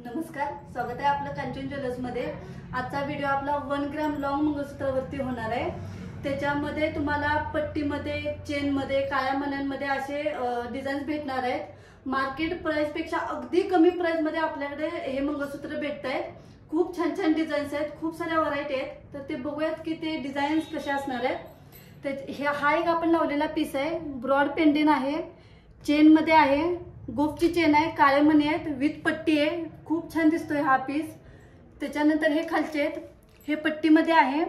नमस्कार, स्वागत आहे आपलं कांचन ज्वेलर्स मध्ये। आजचा व्हिडिओ आपला 1 ग्रॅम लॉंग मंगळसूत्रावरती होणार आहे। त्याच्यामध्ये तुम्हाला पट्टीमध्ये, चेनमध्ये, काळ्या मण्यांमध्ये असे डिझाईन्स भेटणार आहेत। मार्केट प्राइस पेक्षा अगदी कमी प्राइस मध्ये आपल्याकडे हे मंगळसूत्र भेटतात। खूप छान छान डिझाईन्स आहेत, खूप साऱ्या व्हरायटी आहेत। तर ते बघूयात की ते डिझाईन्स कसे असणार आहेत। तर हा एक आपण लावलेला पीस आहे, ब्रॉड पेंडेंट आहे, चेन मध्ये आहे, गोफची चेन आहे, काळे मणी आहेत, विथ पट्टी आहे। खूप छान दिसतोय हा पीस। त्याच्यानंतर हे खालचे आहेत, हे पट्टीमध्ये आहे।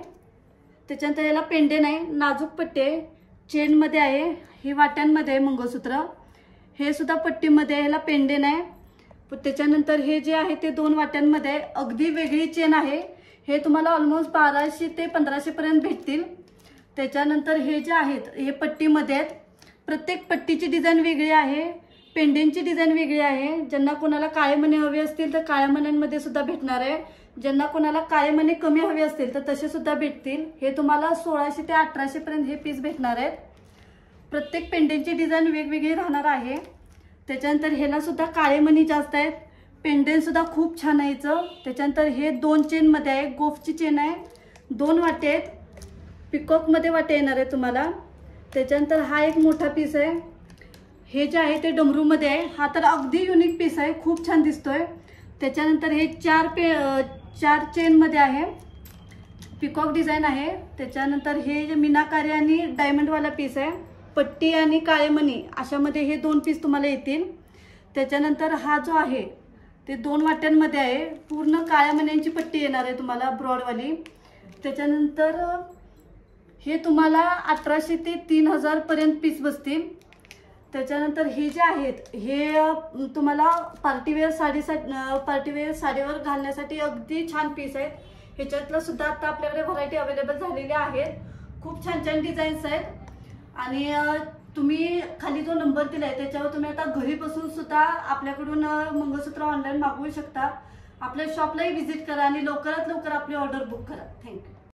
त्याच्यानंतर याला पेंडेंट आहे, नाजूक पट्टी आहे, चेन मध्ये आहे, हे वाट्यांमध्ये आहे मंगळसूत्र, हे सुद्धा पट्टीमध्ये आहे, याला पेंडेंट आहे। त्याच्यानंतर हे जे आहे ते 2 वाट्यांमध्ये आहे, अगदी वेगळी चेन आहे। हे तुम्हाला ऑलमोस्ट 1200 ते 1500 पर्यंत भेटतील। त्याच्यानंतर हे जे आहेत हे पट्टीमध्ये आहेत, प्रत्येक पट्टीची डिझाइन वेगळी आहे, पेंडेंटची डिझाइन वेगळी आहे। ज्यांना कोणाला काळे मणी हवे असतील तर काळ्या मण्यांमध्ये सुद्धा भेटणार आहे, ज्यांना कोणाला काळे मणी कमी हवे असतील तर तसे सुद्धा भेटतील। हे तुम्हाला 1600 ते 1800 पर्यंत हे पीस भेटणार आहेत। प्रत्येक पेंडेंटची डिझाइन वेगवेगळी राहणार आहे। त्याच्यानंतर ह्याला सुद्धा काळे मणी जास्त आहेत, पेंडेंट सुद्धा खूप छान आहे। त्याच्यानंतर हे 2 चेन मध्ये आहे, गोफची चेन आहे, 2 वाटे आहेत, पिकॉक मध्ये वाटे येणार आहे तुम्हाला। त्याच्यानंतर हा एक मोठा पीस आहे, हे जे आहे ते डमरू मध्ये आहे। हा तर अगदी युनिक पीस आहे, खूप छान दिसतोय। त्याच्यानंतर हे 4 चेन मध्ये आहे, पिकॉक डिझाइन आहे। त्याच्यानंतर हे जे मीनाकारी आणि डायमंड वाला पीस आहे, पट्टी आणि काळे मणी अशामध्ये हे 2 पीस तुम्हाला येतील। त्याच्यानंतर हा जो आहे ते 2 वाट्यांमध्ये आहे, पूर्ण काळ्या मण्यांची पट्टी येणार आहे तुम्हाला, ब्रॉड वाली। त्याच्यानंतर हे तुम्हाला 1800 ते 3000 पर्यंत पीस बसतील। त्याच्यानंतर हे जे आहेत हे तुम्हाला पार्टीवेअर साडीवर घालण्यासाठी अगदी छान पीस आहेत। ह्याच्यातलं सुद्धा आता आपल्याकडे व्हरायटी अवेलेबल झालेली आहेत, खूप छान छान डिझाईन्स आहेत। आणि तुम्ही खाली जो नंबर दिलाय त्याच्यावर तुम्ही आता घरी बसून सुद्धा आपल्याकडून मंगळसूत्र ऑनलाईन मागवू शकता। आपल्या शॉपलाही व्हिजिट करा आणि लवकरात लवकर आपली ऑर्डर बुक करा। थँक्यू।